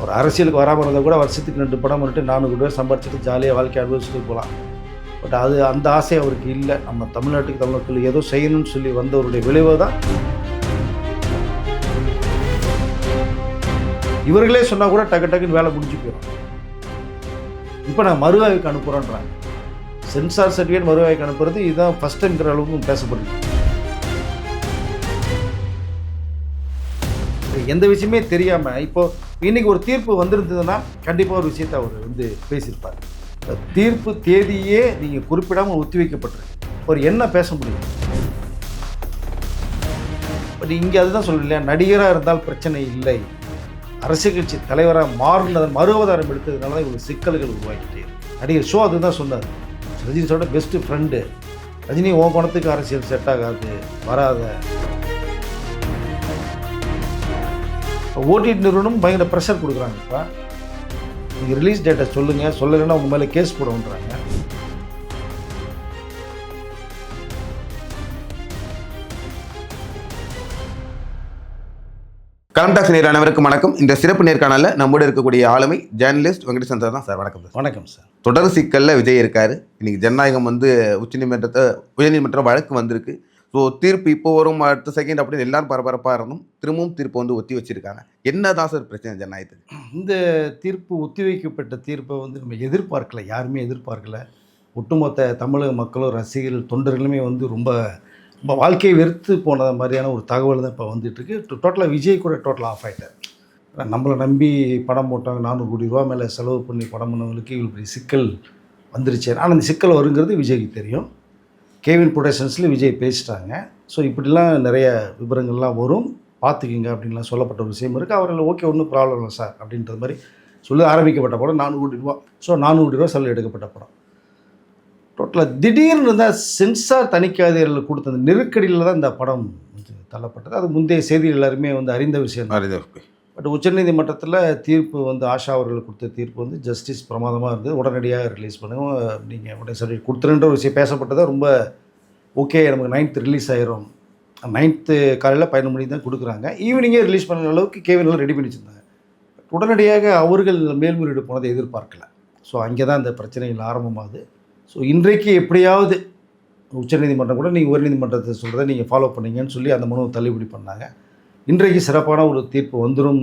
ஒரு அரசியலுக்கு வராமல் இருந்தால் கூட வருஷத்துக்கு 2 படம் வந்துட்டு 400 கோடி ரூபாய் சம்பாரிச்சிட்டு ஜாலியாக வாழ்க்கை அனுபவிச்சுட்டு போகலாம். பட் அது அந்த ஆசை அவருக்கு இல்லை. நம்ம தமிழ்நாட்டுக்கு தமிழ்நாட்டில் ஏதோ செய்யணும்னு சொல்லி வந்தவருடைய விளைவு தான். இவர்களே சொன்னால் கூட டக்கு டக்குன்னு வேலை முடிஞ்சு போயிடும். இப்போ நான் மறுஆய்வுக்கு அனுப்புகிறேன்றாங்க. சென்சார் சர்டிஃபிகேட் மறுஆய்வுக்கு அனுப்புறது இதுதான் ஃபஸ்ட் டைம்ங்கிற அளவுக்கு பேசப்படுது. எந்த விஷயமே தெரியாமல் இப்போது இன்றைக்கி ஒரு தீர்ப்பு வந்திருந்ததுன்னா கண்டிப்பாக ஒரு விஷயத்தை அவர் வந்து பேசியிருப்பார். தீர்ப்பு தேதியே நீங்கள் குறிப்பிடாமல் ஒத்தி வைக்கப்பட்டிருக்கு. ஒரு என்ன பேச முடியும்? பட் இங்கே அதுதான் சொல்ல இல்லையா, நடிகராக இருந்தால் பிரச்சனை இல்லை, அரசியல் கட்சி தலைவராக மாறினதன் மறுவதாரம் எடுத்ததுனால தான் இவ்வளோ சிக்கல்கள் உருவாக்கிட்டே இருக்கு. நடிகர் ஷோ அதுதான் சொன்னார். ரஜினி சொல்ற பெஸ்ட்டு ஃப்ரெண்டு ரஜினி உன் பணத்துக்கு அரசியல் செட் ஆகாது, வராத. ஓடிடி நிறுவனம் பயங்கர ப்ரெஷர் கொடுக்குறாங்க. இப்போ நீங்கள் ரிலீஸ் டேட்டை சொல்லுங்கள், சொல்லலைன்னா உங்கள் மேலே கேஸ் போடுன்றாங்க. கரம் டாக்ஸ் நேயர் அனைவருக்கும் வணக்கம். இந்த சிறப்பு நேர்காணலில் நம்மோடு இருக்கக்கூடிய ஆளுமை ஜேர்னலிஸ்ட் வெங்கடேசன் சார் தான். சார் வணக்கம். சார் வணக்கம் சார். தொடர் சிக்கலில் விஜய் இருக்கார். இன்றைக்கி ஜனநாயகம் வந்து உயர்நீதிமன்ற வழக்கு வந்திருக்கு. ஸோ தீர்ப்பு இப்போ வரும், அடுத்த செகண்ட் அப்படின்னு எல்லாரும் பரபரப்பாக இருந்தும் திரும்பவும் தீர்ப்பு வந்து ஒத்தி வச்சிருக்காங்க. என்ன தான் சார் பிரச்சனை ஜனநாயகத்துக்கு? இந்த தீர்ப்பு ஒத்தி வைக்கப்பட்ட தீர்ப்பை வந்து நம்ம எதிர்பார்க்கல, யாருமே எதிர்பார்க்கல. ஒட்டுமொத்த தமிழக மக்களும் ரசிகர்கள் தொண்டர்களுமே வந்து ரொம்ப ரொம்ப வாழ்க்கையை வெறுத்து போன மாதிரியான ஒரு தகவல் தான் இப்போ வந்துட்டுருக்கு. டோட்டலாக விஜய் கூட டோட்டலாக ஆஃப் ஆகிட்டார். நம்மளை நம்பி படம் போட்டாங்க, 400 கோடி ரூபா மேலே செலவு பண்ணி படம் பண்ணவங்களுக்கு இவ்வளோ பெரிய சிக்கல் வந்துருச்சு. ஆனால் இந்த சிக்கல் வருங்கிறது விஜய்க்கு தெரியும். கேவின் ப்ரொடக்ஷன்ஸில் விஜய் பேசிட்டாங்க. ஸோ இப்படிலாம் நிறைய விவரங்கள்லாம் வரும், பார்த்துக்கிங்க அப்படின்லாம் சொல்லப்பட்ட ஒரு விஷயம் இருக்குது. அவர்கள் ஓகே ஒன்றும் ப்ராப்ளம் இல்லை சார் அப்படின்றது மாதிரி சொல்லி ஆரம்பிக்கப்பட்ட படம் 400 கோடி ரூபா. ஸோ 400 கோடி ரூபா செலவு எடுக்கப்பட்ட படம். டோட்டலாக திடீர்னு இருந்தால் சென்சார் தணிக்கையாளர்கள் கொடுத்த அந்த நெருக்கடியில் தான் இந்த படம் தள்ளப்பட்டது. அது முந்தைய செய்திகள் எல்லாருமே வந்து அறிந்த விஷயம். பட் உச்சநீதிமன்றத்தில் தீர்ப்பு வந்து ஆஷா அவர்கள் கொடுத்த தீர்ப்பு வந்து ஜஸ்டிஸ் பிரமாதமாக இருந்தது. உடனடியாக ரிலீஸ் பண்ணுங்கள், நீங்கள் உடனே சர்டிஃபிகேட் கொடுத்துருன்ற ஒரு விஷயம் பேசப்பட்டதாக ரொம்ப ஓகே. நமக்கு 9th ரிலீஸ் ஆயிரும். 9th காலையில் 11 மணிக்கு தான் கொடுக்குறாங்க. ஈவினிங்கே ரிலீஸ் பண்ணுற அளவுக்கு கேவின்லாம் ரெடி பண்ணி வச்சுருந்தாங்க. உடனடியாக அவர்கள் மேல்முறையீடு போனதை எதிர்பார்க்கல. ஸோ அங்கே தான் இந்த பிரச்சனைகள் ஆரம்பமாகுது. ஸோ இன்றைக்கு எப்படியாவது உச்சநீதிமன்றம் கூட நீங்கள் உயர்நீதிமன்றத்தை சொல்கிறத நீங்கள் ஃபாலோ பண்ணீங்கன்னு சொல்லி அந்த மனுவை தள்ளுபடி பண்ணாங்க. இன்றைக்கு சிறப்பான ஒரு தீர்ப்பு வந்துடும்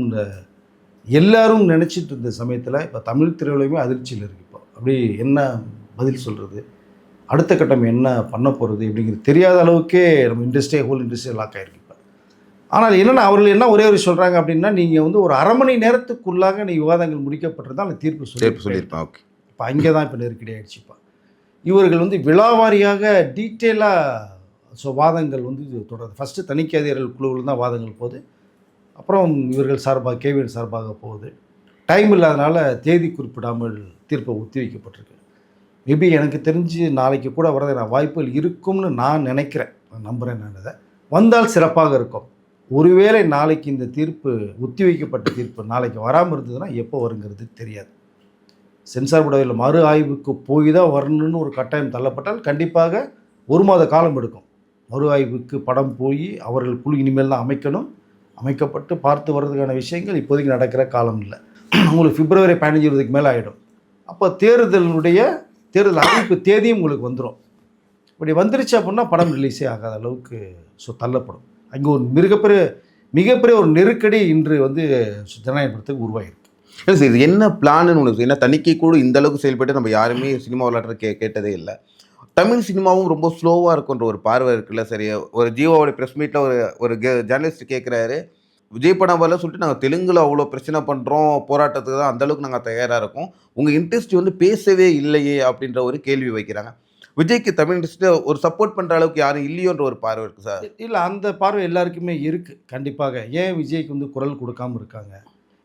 எல்லாரும் நினச்சிட்டு இருந்த சமயத்தில் இப்போ தமிழ் திரையுலகமே அதிர்ச்சியில் இருக்குது. இப்போ அப்படி என்ன பதில் சொல்கிறது, அடுத்த கட்டம் என்ன பண்ண போகிறது அப்படிங்கிறது தெரியாத அளவுக்கே நம்ம ஹோல் இண்டஸ்ட்ரியே லாக் ஆகிருக்கு இப்போ. ஆனால் என்னென்னா அவர்கள் என்ன ஒரே ஒரு சொல்கிறாங்க அப்படின்னா, நீங்கள் வந்து ஒரு அரை மணி நேரத்துக்குள்ளாக நீங்கள் விவாதங்கள் முடிக்கப்பட்டிருந்தால் அந்த தீர்ப்பு சொல்லியிருப்பாங்க. ஓகே, இப்போ அங்கே தான் இப்போ நெருக்கடி ஆகிடுச்சு. இப்போ இவர்கள் வந்து விழாவாரியாக டீட்டெயிலாக வாதங்கள் வந்து தொடருது. ஃபஸ்ட்டு தணிக்கையாளர்கள் குழுவில் தான் வாதங்கள் போகுது. அப்புறம் இவர்கள் சார்பாக கேவின் சார்பாக போகுது. டைம் இல்லாதனால தேதி குறிப்பிடாமல் தீர்ப்பை ஒத்தி வைக்கப்பட்டிருக்கு. மேபி எனக்கு தெரிஞ்சு நாளைக்கு கூட வரது வாய்ப்புகள் இருக்கும்னு நான் நினைக்கிறேன், நான் நம்புகிறேன். நான் அதை வந்தால் சிறப்பாக இருக்கும். ஒருவேளை நாளைக்கு இந்த தீர்ப்பு ஒத்தி வைக்கப்பட்ட தீர்ப்பு நாளைக்கு வராமல் இருந்ததுன்னா எப்போ வருங்கிறது தெரியாது. சென்சார் போர்டில் மறு ஆய்வுக்கு போய் தான் வரணும்னு ஒரு கட்டாயம் தள்ளப்பட்டால் கண்டிப்பாக 1 மாத காலம் எடுக்கும். மறு ஆய்வுக்கு படம் போய் அவர்கள் குழு இனிமேல் தான் அமைக்கப்பட்டு பார்த்து வர்றதுக்கான விஷயங்கள் இப்போதைக்கு நடக்கிற காலம் இல்லை. உங்களுக்கு பிப்ரவரி 15 மேலே ஆகிடும். அப்போ தேர்தல் அறிவிப்பு தேதியும் உங்களுக்கு வந்துடும். இப்படி வந்துருச்சு அப்படின்னா படம் ரிலீஸே ஆகாத அளவுக்கு தள்ளப்படும். அங்கே ஒரு மிகப்பெரிய ஒரு நெருக்கடி இன்று வந்து ஜனநாயகத்துக்கு உருவாகிருக்கு. இல்லை சார், இது என்ன பிளான்னு உங்களுக்கு? என்ன தணிக்கை கூட இந்த அளவுக்கு செயல்பட்டு நம்ம யாருமே சினிமா விளையாடுற கேட்டதே இல்லை. தமிழ் சினிமாவும் ரொம்ப ஸ்லோவாக இருக்குன்ற ஒரு பார்வை இருக்குல்ல. சரி, ஒரு ஜீவாவோட ப்ரெஸ் மீட்டில் ஒரு ஜேர்னலிஸ்ட் கேட்குறாரு, விஜய் படம் வரல சொல்லிட்டு நாங்கள் தெலுங்கில் அவ்வளோ பிரச்சனை பண்ணுறோம், போராட்டத்துக்கு தான் அந்தளவுக்கு நாங்கள் தயாராக இருக்கோம், உங்கள் இன்ட்ரெஸ்ட் வந்து பேசவே இல்லையே அப்படின்ற ஒரு கேள்வி வைக்கிறாங்க. விஜய்க்கு தமிழ் இண்டஸ்ட்ரியில் ஒரு சப்போர்ட் பண்ணுற அளவுக்கு யாரும் இல்லையோன்ற ஒரு பார்வை இருக்குது சார். இல்லை, அந்த பார்வை எல்லாருக்குமே இருக்குது கண்டிப்பாக. ஏன் விஜய்க்கு வந்து குரல் கொடுக்காமல் இருக்காங்க?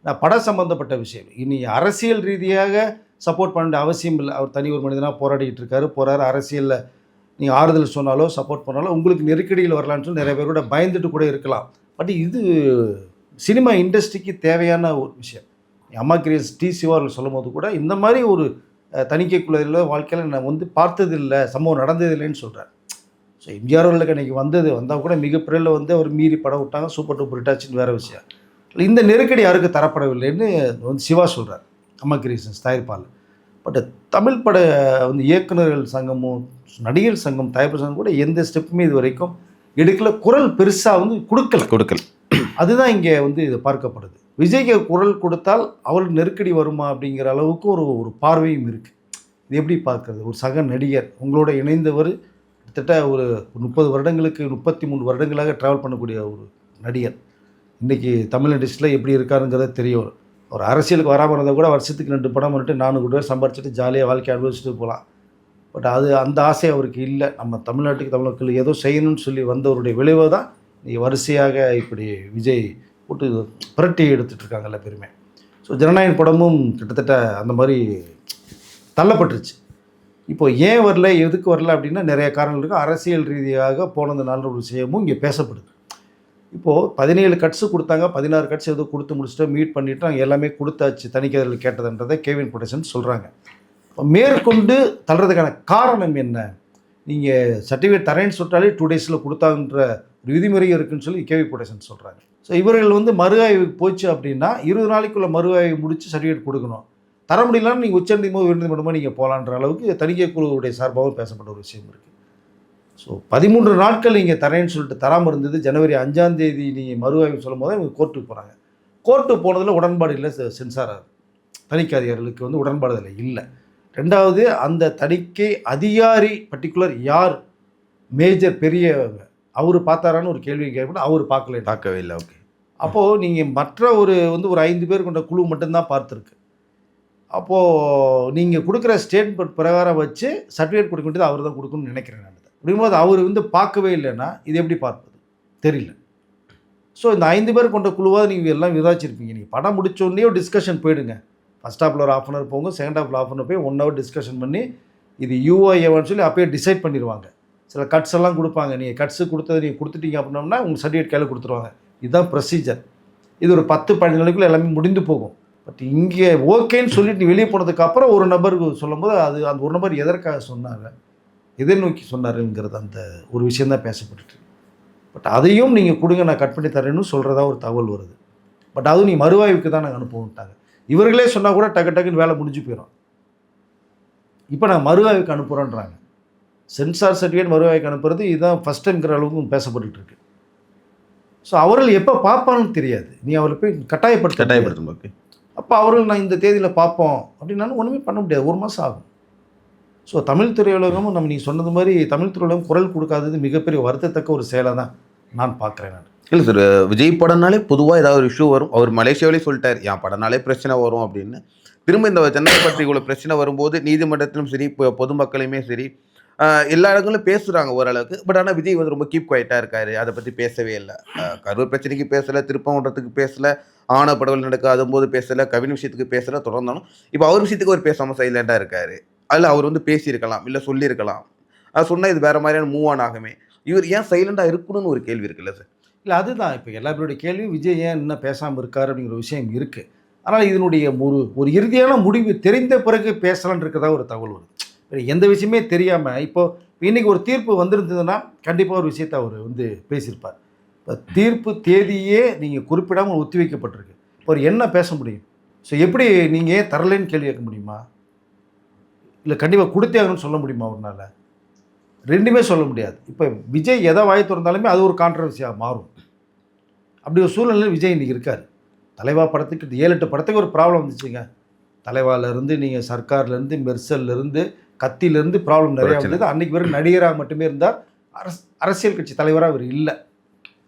நான் படம் சம்மந்தப்பட்ட விஷயம். இனி அரசியல் ரீதியாக சப்போர்ட் பண்ண அவசியம் இல்லை. அவர் தனி ஒரு மனிதனாக போராடிக்கிட்டு போகிறாரு. அரசியலில் நீங்கள் ஆறுதல் சொன்னாலோ சப்போர்ட் பண்ணாலோ உங்களுக்கு நெருக்கடியில் வரலான்னு சொல்லி நிறைய பேரோட பயந்துட்டு கூட இருக்கலாம். பட் இது சினிமா இண்டஸ்ட்ரிக்கு தேவையான ஒரு விஷயம். அம்மா கிரியேஸ் சிவா அவர்கள் சொல்லும் போது கூட இந்த மாதிரி ஒரு தணிக்கைக்குள்ள வாழ்க்கையில் நான் வந்து பார்த்ததில்லை, சம்பவம் நடந்ததில்லைன்னு சொல்கிறார். எம்ஜிஆர் அவர்களுக்கு அன்றைக்கி வந்தால் கூட மிகப்பெரிய வந்து அவர் மீறி படம் விட்டாங்க, சூப்பர் டூப்பர் ஹிட்டாச்சுன்னு வேறு விஷயம். இந்த நெருக்கடி யாருக்கு தரப்படவில்லைன்னு வந்து சிவா சொல்கிறார், அம்மா கிரியேஷன்ஸ் தயாரிப்பாளர். பட் தமிழ் பட வந்து இயக்குநர்கள் சங்கமும் நடிகர் சங்கம் தயாரிப்பு சங்கம் கூட எந்த ஸ்டெப்புமே இது வரைக்கும் எடுக்கல. குரல் பெருசாக வந்து கொடுக்கல. அதுதான் இங்கே வந்து இது பார்க்கப்படுது. விஜய்க்கு குரல் கொடுத்தால் அவருக்கு நெருக்கடி வருமா அப்படிங்கிற அளவுக்கு ஒரு பார்வையும் இருக்குது. இது எப்படி பார்க்குறது? ஒரு சக நடிகர் உங்களோட இணைந்தவர் கிட்டத்தட்ட ஒரு 30 வருடங்களுக்கு 33 வருடங்களாக ட்ராவல் பண்ணக்கூடிய ஒரு நடிகர் இன்றைக்கி தமிழ் இண்டஸ்ட்ரியில் எப்படி இருக்காருங்கிறத தெரியும். ஒரு அரசியலுக்கு வராமல் இருந்தால் கூட வருஷத்துக்கு 2 படம் வந்துட்டு 4 கோடி ரூபாய் சம்பாரிச்சிட்டு ஜாலியாக வாழ்க்கை அனுபவிச்சுட்டு போகலாம். பட் அந்த ஆசை அவருக்கு இல்லை. நம்ம தமிழ்நாட்டுக்கு தமிழ் மக்கள் ஏதோ செய்யணும்னு சொல்லி வந்தவருடைய விளைவை தான் நீங்கள் வரிசையாக இப்படி விஜய் போட்டு புரட்டி எடுத்துகிட்ருக்காங்க எல்லா பேருமே. ஸோ ஜனநாயகன் படமும் கிட்டத்தட்ட அந்த மாதிரி தள்ளப்பட்டுருச்சு. இப்போது ஏன் வரல, எதுக்கு வரல அப்படின்னா நிறைய காரணங்கள் இருக்குது. அரசியல் ரீதியாக போனதுனால ஒரு விஷயமும் இங்கே பேசப்படுது. இப்போது 17 கட்ஸு கொடுத்தாங்க, 16 கட்ஸ் ஏதோ கொடுத்து முடிச்சுட்டு மீட் பண்ணிவிட்டு நாங்கள் எல்லாமே கொடுத்தாச்சு தணிக்கையாளர்கள் கேட்டதுன்றதை கேவின் ப்ரொடக்ஷன் சொல்கிறாங்க. மேற்கொண்டு தள்ளுறதுக்கான காரணம் என்ன? நீங்கள் சர்டிஃபிகேட் தரேன்னு சொல்லிட்டாலே 2 டேஸில் கொடுத்தாங்கன்ற ஒரு விதிமுறையும் இருக்குதுன்னு சொல்லி கேவி ப்ரொடக்ஷன் சொல்கிறாங்க. ஸோ இவர்கள் வந்து மறு ஆய்வுக்கு போச்சு அப்படின்னா 20 நாளைக்குள்ளே மறு ஆய்வு முடித்து சர்டிஃபிகேட் கொடுக்கணும். தர முடியலன்னு நீங்கள் உயர்நீதிமன்றமாக நீங்கள் போகலான்ற அளவுக்கு தணிக்கை குழுவுடைய சார்பாகவும் பேசப்பட்ட ஒரு விஷயம் இருக்குது. ஸோ 13 நாட்கள் நீங்கள் தரேன்னு சொல்லிட்டு தராமல் இருந்தது. ஜனவரி 5ஆம் தேதி நீங்கள் மறு ஆய்வு சொல்லும் போது இவங்க கோர்ட்டுக்கு போகிறாங்க. கோர்ட்டுக்கு போனதில் உடன்பாடு இல்லை. சென்சார் தணிக்கை அதிகாரிகளுக்கு வந்து உடன்பாடு அதில் இல்லை. ரெண்டாவது, அந்த தணிக்கை அதிகாரி பர்டிகுலர் யார், மேஜர் பெரியவங்க, அவர் பார்த்தாரான்னு ஒரு கேள்வி கேட்கப்பட்டு அவர் பார்க்கவே இல்லை. ஓகே, அப்போது நீங்கள் மற்ற ஒரு 5 பேர் கொண்ட குழு மட்டும்தான் பார்த்துருக்கு. அப்போது நீங்கள் கொடுக்குற ஸ்டேட்மெண்ட் பிரகாரம் வச்சு சர்டிஃபிகேட் கொடுக்க வேண்டியது அவர் தான் கொடுக்கணும்னு நினைக்கிறேன் நான். அப்படிங்கும்போது அவர் பார்க்கவே இல்லைன்னா இது எப்படி பார்ப்பது தெரியல. ஸோ இந்த 5 பேர் கொண்ட குழுவாக நீங்கள் எல்லாம் விவாதிச்சிருப்பீங்க. நீங்கள் படம் முடிச்சோடனே ஒரு டிஸ்கஷன் போயிடுங்க. ஃபஸ்ட் ஹாஃபில் ஒரு 1/2 hour போங்க, செகண்ட் ஹாஃபில் 1/2 hour போய் 1 hour டிஸ்கஷன் பண்ணி இது யூஐஏவான்னு சொல்லி அப்போயே டிசைட் பண்ணிடுவாங்க. சில கட்ஸ் எல்லாம் கொடுப்பாங்க. நீங்கள் கட்ஸு கொடுத்தது நீங்கள் கொடுத்துட்டீங்க அப்படின்னோம்னா உங்கள் சர்டிஃபிகேட் கையில் கொடுத்துருவாங்க. இதுதான் ப்ரொசீஜர். இது ஒரு 10-12 நாளைக்குள்ளே எல்லாமே முடிந்து போகும். பட் இங்கே ஓகேன்னு சொல்லிட்டு நீ வெளியே போனதுக்கப்புறம் ஒரு நபருக்கு சொல்லும்போது அது அந்த ஒரு நபர் எதற்காக சொன்னாங்க, எதை நோக்கி சொன்னாருங்கிறது அந்த ஒரு விஷயந்தான் பேசப்பட்டுட்டு. பட் அதையும் நீங்கள் கொடுங்க, நான் கட் பண்ணி தரேன்னு சொல்கிறதா ஒரு தகவல் வருது. பட் அதுவும் நீ மறுவாய்வுக்கு தான் நாங்கள் அனுப்புவோம்ட்டாங்க. இவர்களே சொன்னால் கூட டக்குன்னு வேலை முடிஞ்சு போயிடும். இப்போ நான் மறுவாய்வுக்கு அனுப்புகிறோன்றாங்க. சென்சார் சர்டிஃபிகேட் மறுவாய்வுக்கு அனுப்புறது இதுதான் ஃபஸ்ட் டைம்ங்கிற அளவுக்கு பேசப்பட்டு இருக்கு. ஸோ அவர்கள் எப்போ பார்ப்பான்னு தெரியாது. நீ அவர்கள் போய் கட்டாயப்படுத்தும். ஓகே, அப்போ அவர்கள் நான் இந்த தேதியில் பார்ப்போம் அப்படின்னாலும் ஒன்றுமே பண்ண முடியாது. 1 மாதம் ஆகும். ஸோ தமிழ் திரையுலகமும் நீங்கள் சொன்னது மாதிரி தமிழ் திரையுலகம் குரல் கொடுக்காதது மிகப்பெரிய வருத்தத்தக்க ஒரு செயலை தான் நான் பார்க்குறேன். நான் இல்லை சார், விஜய் படம்னாலே பொதுவாக ஏதாவது ஒரு இஷ்யூ வரும். அவர் மலேசியாவிலே சொல்லிட்டார், என் படம்னாலே பிரச்சனை வரும் அப்படின்னு. திரும்ப இந்த சென்னை பற்றி இவ்வளோ பிரச்சனை வரும்போது நீதிமன்றத்திலும் சரி, பொதுமக்களையுமே சரி, எல்லா இடங்களும் பேசுகிறாங்க ஓரளவுக்கு. பட் ஆனால் விஜய் ரொம்ப கீப் குவைட்டாக இருக்காரு. அதை பற்றி பேசவே இல்லை. கரூர் பிரச்சனைக்கு பேசலை, திருப்பங்குன்றத்துக்கு பேசலை, ஆணவப்படுகொலை நடக்காத போது பேசலை, கவின் விஷயத்துக்கு பேசலை, தொடர்ந்தாலும் இப்போ அவர் விஷயத்துக்கு அவர் பேசாமல் சைலண்டாக இருக்காரு. அதில் அவர் பேசியிருக்கலாம், இல்லை சொல்லியிருக்கலாம். அது சொன்னால் இது வேறு மாதிரியான மூவ் ஆன் ஆகுமே. இவர் ஏன் சைலண்டாக இருக்கணும்னு ஒரு கேள்வி இருக்குல்ல சார்? இல்லை, அதுதான் இப்போ எல்லாருடைய கேள்வியும் விஜய் ஏன் இன்னும் பேசாமல் இருக்கார் அப்படிங்கிற விஷயம் இருக்குது. ஆனால் இதனுடைய ஒரு இறுதியான முடிவு தெரிந்த பிறகு பேசலான்னு இருக்கிறதா ஒரு தகவல் வருது. எந்த விஷயமே தெரியாமல் இப்போது இன்றைக்கி ஒரு தீர்ப்பு வந்திருந்ததுன்னா கண்டிப்பாக ஒரு விஷயத்தை அவர் பேசியிருப்பார். இப்போ தீர்ப்பு தேதியே நீங்கள் குறிப்பிடாமல் ஒத்தி வைக்கப்பட்டிருக்கு. இப்போ அவர் என்ன பேச முடியும்? ஸோ எப்படி நீங்கள் ஏன் தரலைன்னு கேள்வி கேட்க முடியுமா? இல்லை கண்டிப்பாக கொடுத்தே ஆகணும்னு சொல்ல முடியுமா அவரால்? ரெண்டுமே சொல்ல முடியாது. இப்போ விஜய் எதை வாய் திறந்தாலுமே அது ஒரு கான்ட்ரவர்சியாக மாறும். அப்படி ஒரு சூழ்நிலையில் விஜய் இன்றைக்கி இருக்கார். தலைவா படத்துக்கு 7-8 படத்துக்கு ஒரு ப்ராப்ளம் வந்துச்சுங்க. தலைவாலேருந்து நீங்கள் சர்க்கார்லேருந்து மெர்சல்லேருந்து கத்திலேருந்து ப்ராப்ளம் நிறையா வந்தது. அன்றைக்கி வெறும் நடிகராக மட்டுமே இருந்தார். அரசியல் கட்சி தலைவராக அவர் இல்லை.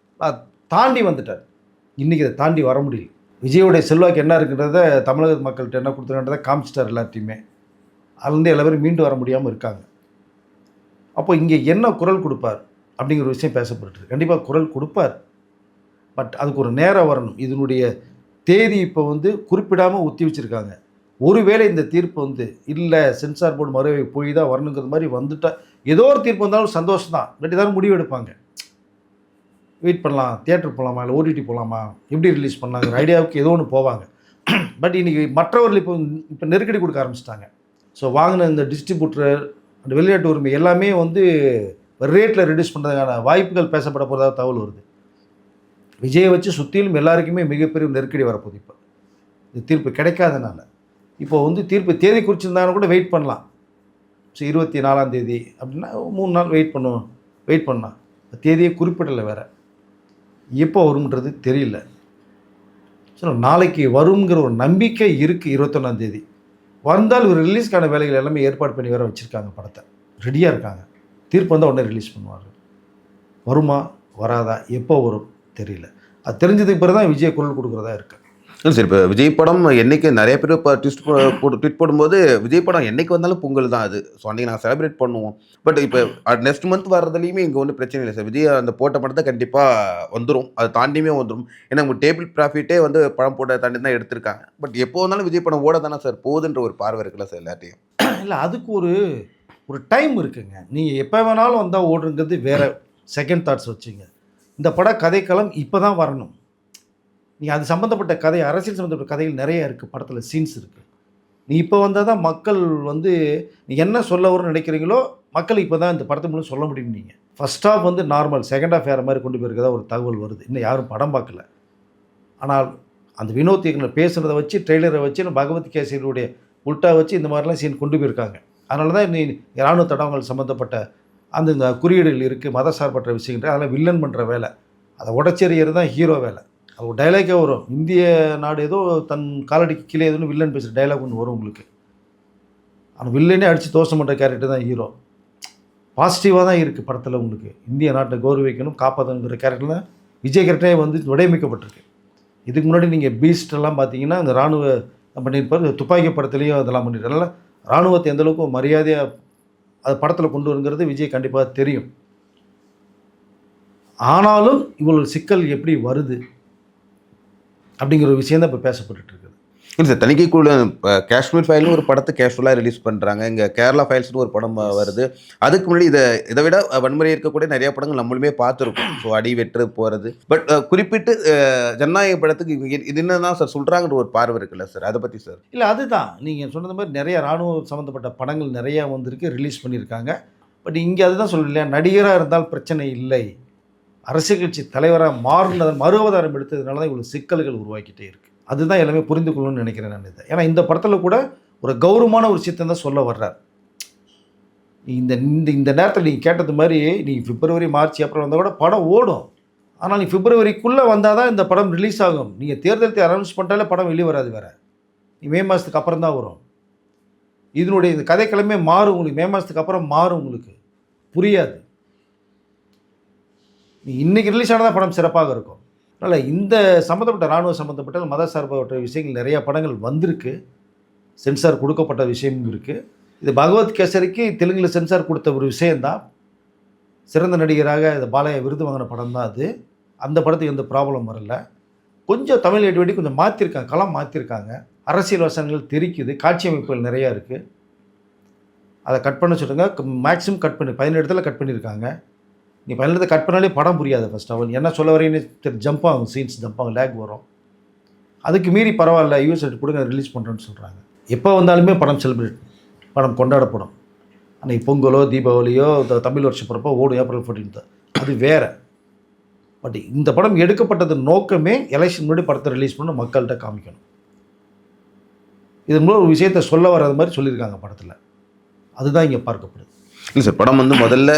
தாண்டி வந்துட்டார். இன்றைக்கி அதை தாண்டி வர முடியல. விஜயோடைய செல்வாக்கு என்ன இருக்குன்றத தமிழக மக்கள்கிட்ட என்ன கொடுத்துருன்றதை காமிச்சிட்டார் எல்லாத்தையுமே. அதுலேருந்து எல்லா பேரும் மீண்டு வர முடியாமல் இருக்காங்க. அப்போ இங்கே என்ன குரல் கொடுப்பார் அப்படிங்கிற ஒரு விஷயம் பேசப்பட்டு கண்டிப்பாக குரல் கொடுப்பார். பட் அதுக்கு ஒரு நேரம் வரணும். இதனுடைய தேதி இப்போ குறிப்பிடாமல் ஒத்தி வச்சுருக்காங்க. ஒருவேளை இந்த தீர்ப்பு இல்லை சென்சார் போர்டு மறுவை போய் தான் வரணுங்கிற மாதிரி வந்துட்டால் ஏதோ ஒரு தீர்ப்பு வந்தாலும் சந்தோஷம் தான். பட் ஏதாவது முடிவு எடுப்பாங்க. வெயிட் பண்ணலாம், தியேட்டர் போகலாமா, இல்லை ஓடிடி போகலாமா, எப்படி ரிலீஸ் பண்ணலாங்கிற ஐடியாவுக்கு ஏதோ ஒன்று போவாங்க. பட் இன்றைக்கி மற்றவர்கள் இப்போ நெருக்கடி கொடுக்க ஆரம்பிச்சிட்டாங்க. ஸோ வாங்கின இந்த டிஸ்ட்ரிபியூட்டர் அந்த வெளிநாட்டு உரிமை எல்லாமே ரேட்டில் ரெடியூஸ் பண்ணுறதுக்கான வாய்ப்புகள் பேசப்பட போகிறதா தகவல் வருது. விஜயை வச்சு சுற்றிலும் எல்லாருக்குமே மிகப்பெரிய நெருக்கடி வரப்போகுது. இப்போ இந்த தீர்ப்பு கிடைக்காதனால இப்போ வந்து தீர்ப்பு தேதி குறிச்சிருந்தாலும் கூட வெயிட் பண்ணலாம். ஸோ 24ஆம் தேதி அப்படின்னா 3 நாள் வெயிட் பண்ணலாம். தேதியை குறிப்பிடலை வேறு, எப்போ வரும்ன்றது தெரியல. ஸோ நாளைக்கு வருங்கிற ஒரு நம்பிக்கை இருக்குது. 21ஆம் தேதி வந்தால் ஒரு ரிலீஸ்க்கான வேலைகள் எல்லாமே ஏற்பாடு பண்ணி வேறு வச்சுருக்காங்க. படத்தை ரெடியாக இருக்காங்க. தீர்ப்பு வந்தால் உடனே ரிலீஸ் பண்ணுவாங்க. வருமா வராதா எப்போ வரும் தெரியல. அது தெரிஞ்சதுக்கு பிறகு தான் விஜய் குரல் கொடுக்குறதா இருக்குது. சரி, இப்போ விஜய் படம் என்னைக்கு நிறைய பேர் இப்போ ட்விட் போடும்போது விஜய் படம் என்னைக்கு வந்தாலும் பொங்கல் தான் அது. ஸோ அன்றைக்கி நாங்கள் செலிப்ரேட் பண்ணுவோம். பட் இப்போ நெக்ஸ்ட் மந்த் வர்றதுலையுமே இங்கே ஒன்றும் பிரச்சனை இல்லை சார். விஜய் அந்த போட்ட படத்தை கண்டிப்பாக வந்துடும், அதை தாண்டியுமே வந்துடும். ஏன்னா உங்கள் டேபிள் ப்ராஃபிட்டே வந்து படம் போட்ட தாண்டி தான் எடுத்திருக்காங்க. பட் எப்போ வந்தாலும் விஜய் படம் ஓட தானே சார் போகுதுன்ற ஒரு பார்வை இருக்குல்ல சார் எல்லாத்தையும். இல்லை, அதுக்கு ஒரு டைம் இருக்குங்க. நீங்கள் எப்போ வேணாலும் வந்தால் ஓடுங்கிறது வேறு செகண்ட் தாட்ஸ் வச்சுங்க. இந்த பட கதைக்களம் இப்போ தான் வரணும். நீங்கள் அது சம்மந்தப்பட்ட கதை, அரசியல் சம்மந்தப்பட்ட கதைகள் நிறைய இருக்குது. படத்தில் சீன்ஸ் இருக்குது. நீ இப்போ வந்தால் தான் மக்கள் வந்து நீங்கள் என்ன சொல்ல வரும்னு நினைக்கிறீங்களோ மக்கள் இப்போ தான் இந்த படத்தை மூலம் சொல்ல முடியும். நீங்கள் ஃபஸ்ட் ஹாஃப் வந்து நார்மல், செகண்ட் ஹாஃப் வேறு மாதிரி கொண்டு போயிருக்கதா ஒரு தகவல் வருது. இன்னும் யாரும் படம் பார்க்கல. ஆனால் அந்த வினோத் இயக்குனர் பேசுகிறத வச்சு, ட்ரெய்லரை வச்சு, பகவத் கேசரியுடைய உல்ட்டா வச்சு இந்த மாதிரிலாம் சீன் கொண்டு போயிருக்காங்க. அதனால தான் நீ இராணுவ தடவங்கள் சம்மந்தப்பட்ட அந்த குறியீடுகள் இருக்குது, மத சார்பற்ற விஷயங்கள், அதெல்லாம் வில்லன் பண்ணுற வேலை. அதை உடச்செறியறது தான் ஹீரோ வேலை. அது ஒரு டைலாக்கே வரும். இந்திய நாடு ஏதோ தன் காலடிக்கு கீழே எதுன்னு வில்லன் பேசுகிற டைலாக் ஒன்று வரும் உங்களுக்கு. ஆனால் வில்லனே அடித்து தோஷம் பண்ணுற கேரக்டர் தான் ஹீரோ. பாசிட்டிவாக தான் இருக்குது படத்தில். உங்களுக்கு இந்திய நாட்டை கௌரவிக்கணும், காப்பாற்றணுங்கிற கேரக்டர் தான் விஜய் கேரக்டரே வந்து வடிவமைக்கப்பட்டிருக்கு. இதுக்கு முன்னாடி நீங்கள் பீஸ்டெல்லாம் பார்த்தீங்கன்னா அந்த இராணுவ பண்ணியிருப்பார், துப்பாக்கி படத்துலேயும் அதெல்லாம் பண்ணியிருக்காரு. அதனால் இராணுவத்தை எந்தளவுக்கு மரியாதையாக அது படத்தில் கொண்டு வருங்கிறது விஜய் கண்டிப்பாக தெரியும். ஆனாலும் இவ்வளோ சிக்கல் எப்படி வருது அப்படிங்கிற ஒரு விஷயம் தான் இப்போ பேசப்பட்டு இருக்குது. இல்லை சார், தணிக்கைக்குழு காஷ்மீர் ஃபைல்னு ஒரு படத்தை கேஷுவலாக ரிலீஸ் பண்ணுறாங்க. இங்கே கேரளா ஃபைல்ஸ்னு ஒரு படம் வருது. அதுக்கு முன்னாடி இதை விட வன்முறை இருக்கக்கூடிய நிறைய படங்கள் நம்மளுமே பார்த்துருக்கோம். ஸோ அடி வெட்டு போகிறது. பட் குறிப்பிட்டு ஜனநாயக படத்துக்கு இது என்ன தான் சார் சொல்கிறாங்கன்ற ஒரு பார்வை இருக்குல்ல சார், அதை பற்றி சார்? இல்லை, அதுதான் நீங்கள் சொன்னது மாதிரி நிறைய இராணுவ சம்மந்தப்பட்ட படங்கள் நிறையா வந்திருக்கு, ரிலீஸ் பண்ணியிருக்காங்க. பட் இங்கே அதுதான் சொல்லல இல்லையா, நடிகராக இருந்தால் பிரச்சனை இல்லை, அரசியல் கட்சி தலைவராக மாறுனதன் மறுவதாரம் எடுத்ததுனால தான் இவ்வளோ சிக்கல்கள் உருவாக்கிட்டே இருக்குது. அதுதான் எல்லாமே புரிந்து கொள்ளணும்னு நினைக்கிறேன் நான் இதை. ஏன்னா இந்த படத்தில் கூட ஒரு கௌரவமான ஒரு விஷயத்தை தான் சொல்ல வர்றார். இந்த இந்த நேரத்தில் நீங்கள் கேட்டது மாதிரி நீ பிப்ரவரி, மார்ச், ஏப்ரல் வந்தால் கூட படம் ஓடும். ஆனால் நீ பிப்ரவரிக்குள்ளே வந்தால் தான் இந்த படம் ரிலீஸ் ஆகும். நீங்கள் தேர்தலத்தை அனௌன்ஸ் பண்ணிட்டாலே படம் வெளியே வராது. வேறு நீ மே மாதத்துக்கு அப்புறம் தான் வரும். இதனுடைய இந்த கதைக்கிழமை மாறும் உங்களுக்கு. மே மாதத்துக்கு அப்புறம் மாறும் உங்களுக்கு, புரியாது. நீ இன்றைக்கி ரிலீஸ் ஆனால் தான் படம் சிறப்பாக இருக்கும். அதனால் இந்த சம்மந்தப்பட்ட இராணுவ சம்மந்தப்பட்ட மத சார்பற்ற விஷயங்கள் நிறையா படங்கள் வந்திருக்கு. சென்சார் கொடுக்கப்பட்ட விஷயமும் இருக்குது. இது பகவத் கேசரிக்கு தெலுங்கில் சென்சார் கொடுத்த ஒரு விஷயந்தான். சிறந்த நடிகராக இது பாலையா விருது வாங்கின படம் தான் அது. அந்த படத்துக்கு எந்த ப்ராப்ளம் வரல. கொஞ்சம் தமிழ் எட்டு கொஞ்சம் மாற்றிருக்காங்க, களம் மாற்றிருக்காங்க. அரசியல் வசனங்கள் தெரிக்குது, காட்சி அமைப்புகள் நிறையா இருக்குது. அதை கட் பண்ண சொல்லுங்க. மேக்ஸிமம் கட் பண்ணி 17 இடத்துல கட் பண்ணியிருக்காங்க. நீ 17 இடத்துல கட் பண்ணாலே படம் புரியாது. ஃபஸ்ட் ஆஃப் ஆல் என்ன சொல்ல வரீங்கன்னு ஜம்ப் ஆகும், சீன்ஸ் ஜம்ப் ஆகும், லேக் வரும். அதுக்கு மீறி பரவாயில்ல, யூஎஸ் கொடுங்க ரிலீஸ் பண்ணுறேன்னு சொல்கிறாங்க. எப்போ வந்தாலுமே படம் செலிப்ரேட், படம் கொண்டாடப்படும். அன்றைக்கி பொங்கலோ தீபாவளியோ தமிழ் வருஷம் பிறப்போ ஓடும் ஏப்ரல் 14 அது வேறு. பட் இந்த படம் எடுக்கப்பட்டது நோக்கமே எலெக்ஷன் முன்னாடி படத்தை ரிலீஸ் பண்ண மக்கள்கிட்ட காமிக்கணும். இது மூலம் ஒரு விஷயத்தை சொல்ல வர்றது மாதிரி சொல்லியிருக்காங்க படத்தில். அதுதான் இங்கே பார்க்கப்படுது. இல்லை சார், படம் வந்து முதல்ல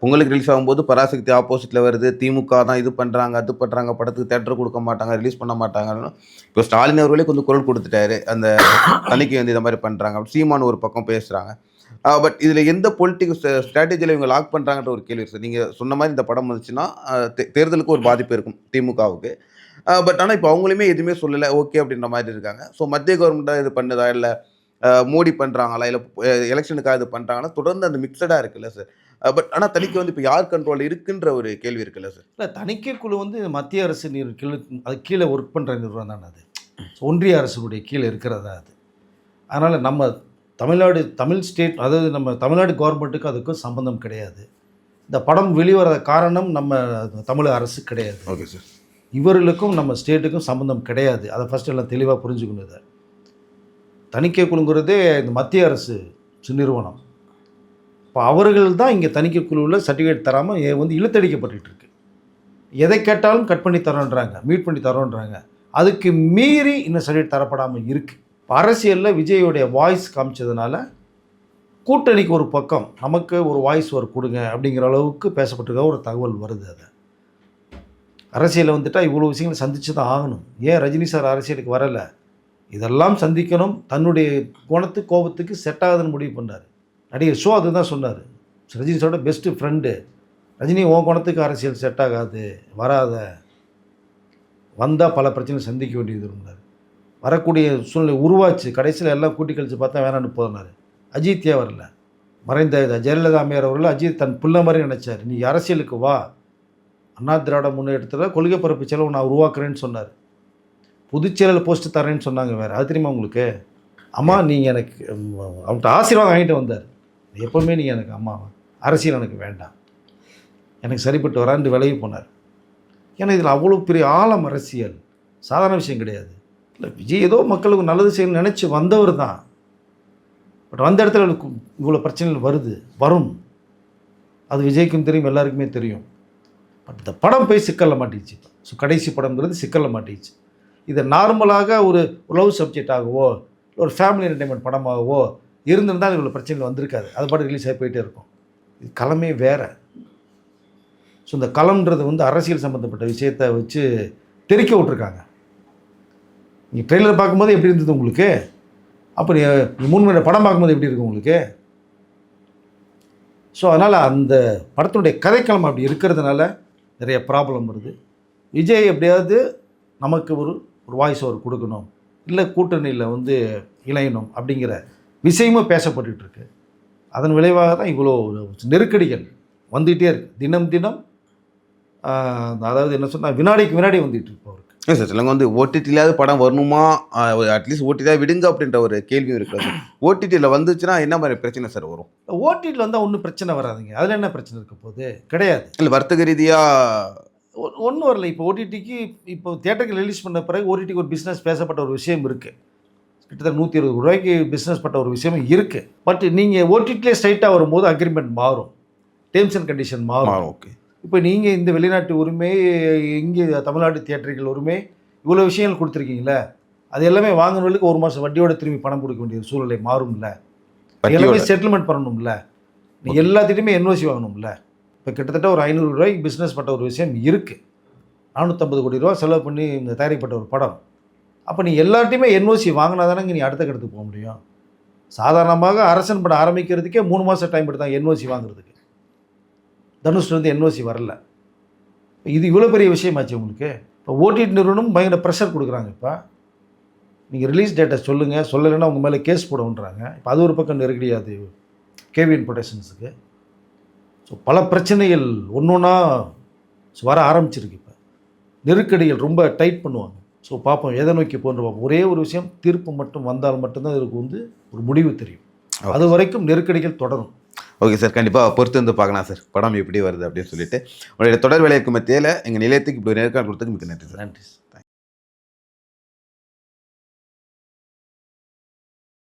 பொங்கலுக்கு ரிலீஸ் ஆகும்போது பராசக்தி ஆப்போசிட்டில் வருது, திமுக தான் இது பண்ணுறாங்க அது பண்ணுறாங்க, படத்துக்கு தேட்டர் கொடுக்க மாட்டாங்க, ரிலீஸ் பண்ண மாட்டாங்கன்னு. இப்போ ஸ்டாலின் அவர்களே கொஞ்சம் குரல் கொடுத்துட்டாரு, அந்த தணிக்கை வந்து இந்த மாதிரி பண்ணுறாங்க அப்படி சீமானு ஒரு பக்கம் பேசுகிறாங்க. பட் இதில் எந்த பொலிட்டிக்ஸ் ஸ்ட்ராட்டஜியில் இவங்க லாக் பண்ணுறாங்கன்ற ஒரு கேள்வி சார். நீங்கள் சொன்ன மாதிரி இந்த படம் வந்துச்சுன்னா தேர்தலுக்கு ஒரு பாதிப்பு இருக்கும் திமுகவுக்கு. பட் ஆனால் இப்போ அவங்களுமே எதுவுமே சொல்லலை, ஓகே அப்படின்ற மாதிரி இருக்காங்க. ஸோ மத்திய கவர்மெண்ட்டாக இது பண்ணுதா, இல்லை மோடி பண்ணுறாங்களா, இல்லை எலெக்ஷனுக்காக இது பண்ணுறாங்கன்னா தொடர்ந்து அந்த மிக்சடாக இருக்குல்ல சார். பட் ஆனால் தணிக்கை வந்து இப்போ யார் கண்ட்ரோல் இருக்குன்ற ஒரு கேள்வி இருக்குல்ல சார்? இல்லை, தணிக்கை குழு வந்து மத்திய அரசு அது கீழே ஒர்க் பண்ணுற நிறுவனம் தானே அது. ஒன்றிய அரசுடைய கீழே இருக்கிறதா அது. அதனால் நம்ம தமிழ் ஸ்டேட், அதாவது நம்ம தமிழ்நாடு கவர்மெண்ட்டுக்கு அதுக்கும் சம்மந்தம் கிடையாது. இந்த படம் வெளிவர காரணம் நம்ம தமிழக அரசு கிடையாது. Okay sir. இவர்களுக்கும் நம்ம ஸ்டேட்டுக்கும் சம்மந்தம் கிடையாது. அதை ஃபஸ்ட்டு எல்லாம் தெளிவாக புரிஞ்சுக்கணும். இதை தணிக்கை குழுங்கிறதே இந்த மத்திய அரசு நிறுவனம். இப்போ அவர்கள் தான் இங்கே தணிக்கை குழுவில் சர்டிஃபிகேட் தராமல் வந்து இழுத்தடிக்கப்பட்டுருக்கு. எதை கேட்டாலும் கட் பண்ணி தரோன்றாங்க, மீட் பண்ணி தரோன்றாங்க. அதுக்கு மீறி இன்னும் சர்டிஃபிகேட் தரப்படாமல் இருக்குது. இப்போ அரசியலில் விஜயோடைய வாய்ஸ் காமிச்சதுனால கூட்டணிக்கு ஒரு பக்கம் நமக்கு ஒரு வாய்ஸ் கொடுங்க அப்படிங்கிற அளவுக்கு பேசப்பட்டிருக்க ஒரு தகவல் வருது. அது அரசியலில் வந்துட்டால் இவ்வளோ விஷயங்களை சந்தித்து தான் ஆகணும். ஏன் ரஜினி சார் அரசியலுக்கு வரலை? இதெல்லாம் சந்திக்கணும். தன்னுடைய குணத்துக்கு கோபத்துக்கு செட் ஆகுதுன்னு முடிவு பண்ணார். நடிகர் ஷோ அதுதான் சொன்னார். ரஜினி சாரோட பெஸ்ட்டு ஃப்ரெண்டு ரஜினி, உன் குணத்துக்கு அரசியல் செட் ஆகாது, வராத, வந்தால் பல பிரச்சனை சந்திக்க வேண்டியது இருந்தார். வரக்கூடிய சூழ்நிலை உருவாச்சு. கடைசியில் எல்லாம் கூட்டி கழிச்சு பார்த்தா வேணான்னு போனார். அஜித்தே வரல. மறைந்த ஜெயலலிதா அம்மையார் அவர்கள் அஜித் தன் பிள்ளை மாதிரி நினச்சார். நீ அரசியலுக்கு வா, அண்ணா திராவிட முன்னேற்றத்தில் கொள்கை பரப்பு செலவு நான் உருவாக்குறேன்னு சொன்னார். புதுச்சேரியில் போஸ்ட்டு தரேன்னு சொன்னாங்க. வேறு அது தெரியுமா உங்களுக்கு? அம்மா நீங்கள் எனக்கு அவன்கிட்ட ஆசீர்வாதம் வாங்கிட்டு வந்தார். எப்போவுமே நீங்கள் எனக்கு அம்மா, அரசியல் எனக்கு வேண்டாம், எனக்கு சரிப்பட்டு வரான்னு விலகி போனார். ஏன்னா இதில் அவ்வளோ பெரிய ஆழம் அரசியல் சாதாரண விஷயம் கிடையாது. இல்லை, விஜய் ஏதோ மக்களுக்கு நல்லது செய்யணும்னு நினச்சி வந்தவர் தான். பட் வந்த இடத்துல இவ்வளோ பிரச்சனைகள் வரும். அது விஜய்க்கும் தெரியும், எல்லாருக்குமே தெரியும். பட் இந்த படம் போய் சிக்கலில் மாட்டிச்சு. ஸோ கடைசி படம்ங்கிறது சிக்கலில் மாட்டிச்சு. இதை நார்மலாக ஒரு லவ் சப்ஜெக்டாகவோ ஒரு ஃபேமிலி என்டர்டைன்மெண்ட் படமாகவோ இருந்திருந்தால் இவ்வளோ பிரச்சனைகள் வந்திருக்காது. அது பாட்டு ரிலீஸ் ஆகி போயிட்டே இருக்கும். இது களமே வேறு. ஸோ இந்த களம்ன்றது அரசியல் சம்மந்தப்பட்ட விஷயத்தை வச்சு தெறிக்க விட்ருக்காங்க. நீங்கள் ட்ரெய்லர் பார்க்கும்போது எப்படி இருந்தது உங்களுக்கு? அப்போ நீ 3 மணி படம் பார்க்கும்போது எப்படி இருக்கும் உங்களுக்கு? ஸோ அதனால் அந்த படத்தினுடைய கதைக்களம் அப்படி இருக்கிறதுனால நிறைய ப்ராப்ளம் வருது. விஜய் எப்படியாவது நமக்கு ஒரு வாய்ஸ் கொடுக்கணும், இல்லை கூட்டணியில் இணையணும் அப்படிங்கிற விஷயமும் பேசப்பட்டுட்டு இருக்கு. அதன் விளைவாக தான் இவ்வளோ நெருக்கடிகள் வந்துகிட்டே இருக்குது. தினம் அதாவது என்ன சொன்னால் வினாடிக்கு வினாடி வந்துட்டு இருக்கு அவருக்கு. சார் சிலவங்க ஓடிடியிலாவது படம் வரணுமா, அட்லீஸ்ட் ஓடிடியாக விடுங்க அப்படின்ற ஒரு கேள்வியும் இருக்குது. ஓடிடியில் வந்துச்சுன்னா என்ன மாதிரி பிரச்சனை சார் வரும்? ஓடிடியில் வந்தால் ஒன்றும் பிரச்சனை வராதுங்க. அதில் என்ன பிரச்சனை இருக்க போகுது? கிடையாது. இல்லை, வர்த்தக ரீதியாக ஒன்றும் வரல. இப்போ ஓடிடிக்கு இப்போ தியேட்டருக்கு ரிலீஸ் பண்ண பிறகு ஓடிடிக்கு ஒரு பிஸ்னஸ் பேசப்பட்ட ஒரு விஷயம் இருக்குது. கிட்டத்தட்ட 120 ரூபாய்க்கு பிஸ்னஸ் பட்ட ஒரு விஷயம் இருக்குது. பட் நீங்கள் ஓடிடிலே ஸ்ட்ரைட்டாக வரும்போது அக்ரிமெண்ட் மாறும், டேர்ம்ஸ் அண்ட் கண்டிஷன் மாறும். ஓகே. இப்போ நீங்கள் இந்த வெளிநாட்டு உரிமை, இங்கே தமிழ்நாட்டு தியேட்டர்கள் உரிமை, இவ்வளோ விஷயங்கள் கொடுத்துருக்கீங்களே, அது எல்லாமே வாங்கினவர்களுக்கு 1 மாதம் வட்டியோட திரும்பி பணம் கொடுக்க வேண்டிய சூழ்நிலை மாறும்ல. எல்லாமே செட்டில்மெண்ட் பண்ணணும்ல. நீ எல்லாத்திட்டையுமே என்ஓசி வாங்கணும்ல. இப்போ கிட்டத்தட்ட ஒரு 500 ரூபாய்க்கு பிஸ்னஸ் பட்ட ஒரு விஷயம் இருக்குது. 450 கோடி ரூபா செலவு பண்ணி இங்கே தயாரிக்கப்பட்ட ஒரு படம். அப்போ நீ எல்லாத்தையுமே என்ஓசி வாங்கினா தானே நீ அடுத்த கட்டத்துக்கு போக முடியும். சாதாரணமாக அரசன் படம் ஆரம்பிக்கிறதுக்கே 3 மாதம் டைம் எடுத்தாங்க என்ஓசி வாங்குறதுக்கு. தனுஷ்லேருந்து என்ஓசி வரல. இது இவ்வளோ பெரிய விஷயமாச்சு உங்களுக்கு. இப்போ ஓடிடி நிறுவனம் பயங்கர ப்ரெஷர் கொடுக்குறாங்க. இப்போ நீங்கள் ரிலீஸ் டேட்டை சொல்லுங்கள், சொல்லலைன்னா உங்கள் மேலே கேஸ் போடுன்றாங்க. இப்போ அது ஒரு பக்கம் நெருக்கடியாது கேவிஎன் ப்ரொடக்ஷன்ஸுக்கு. ஸோ பல பிரச்சனைகள் ஒன்றா வர ஆரம்பிச்சிருக்கு. இப்போ நெருக்கடிகள் ரொம்ப டைட் பண்ணுவாங்க. ஸோ பார்ப்போம் எதை நோக்கி போன்று பார்ப்போம். ஒரே ஒரு விஷயம், தீர்ப்பு மட்டும் வந்தால் மட்டும்தான் இதுக்கு ஒரு முடிவு தெரியும். அது வரைக்கும் நெருக்கடிகள் தொடரும். ஓகே சார், கண்டிப்பாக பொறுத்து பார்க்கலாம் சார் படம் எப்படி வருது அப்படின்னு சொல்லிட்டு. உங்களுடைய தொடர் வேலைக்கு மத்தியில் எங்கள் நிலையத்துக்கு இப்படி நேர்காணல் கொடுத்ததுக்கு மிக்க நன்றி சார். நன்றி சார்.